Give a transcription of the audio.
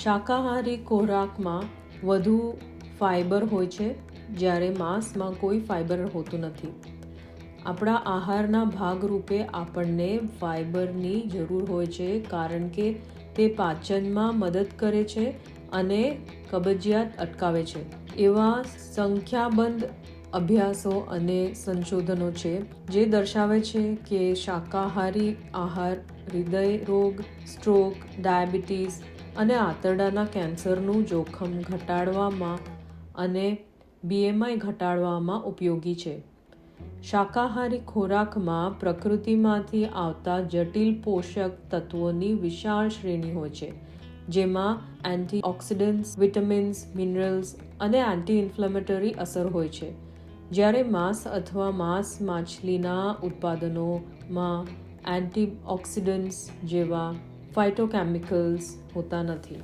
શાકાહારી ખોરાકમાં વધુ ફાઇબર હોય છે, જ્યારે માંસમાં કોઈ ફાઇબર હોતું નથી. આપણા આહારના ભાગરૂપે આપણને ફાઇબરની જરૂર હોય છે, કારણ કે તે પાચનમાં મદદ કરે છે અને કબજિયાત અટકાવે છે. એવા સંખ્યાબંધ અભ્યાસો અને સંશોધનો છે જે દર્શાવે છે કે શાકાહારી આહાર હૃદય રોગ, સ્ટ્રોક, ડાયાબિટીસ અને આંતરડાના કેન્સરનું જોખમ ઘટાડવામાં અને BMI ઘટાડવામાં ઉપયોગી છે. શાકાહારી ખોરાકમાં પ્રકૃતિમાંથી આવતા જટિલ પોષક તત્વોની વિશાળ શ્રેણી હોય છે, જેમાં એન્ટીઓક્સિડન્ટ્સ, વિટામિન્સ, મિનરલ્સ અને એન્ટી-ઇન્ફ્લેમેટરી અસર હોય છે, જ્યારે માંસ અથવા માંસ-માછલીના ઉત્પાદનોમાં એન્ટીઓક્સિડન્ટ્સ જેવા ફાઇટોકેમિકલ્સ હોતા નથી.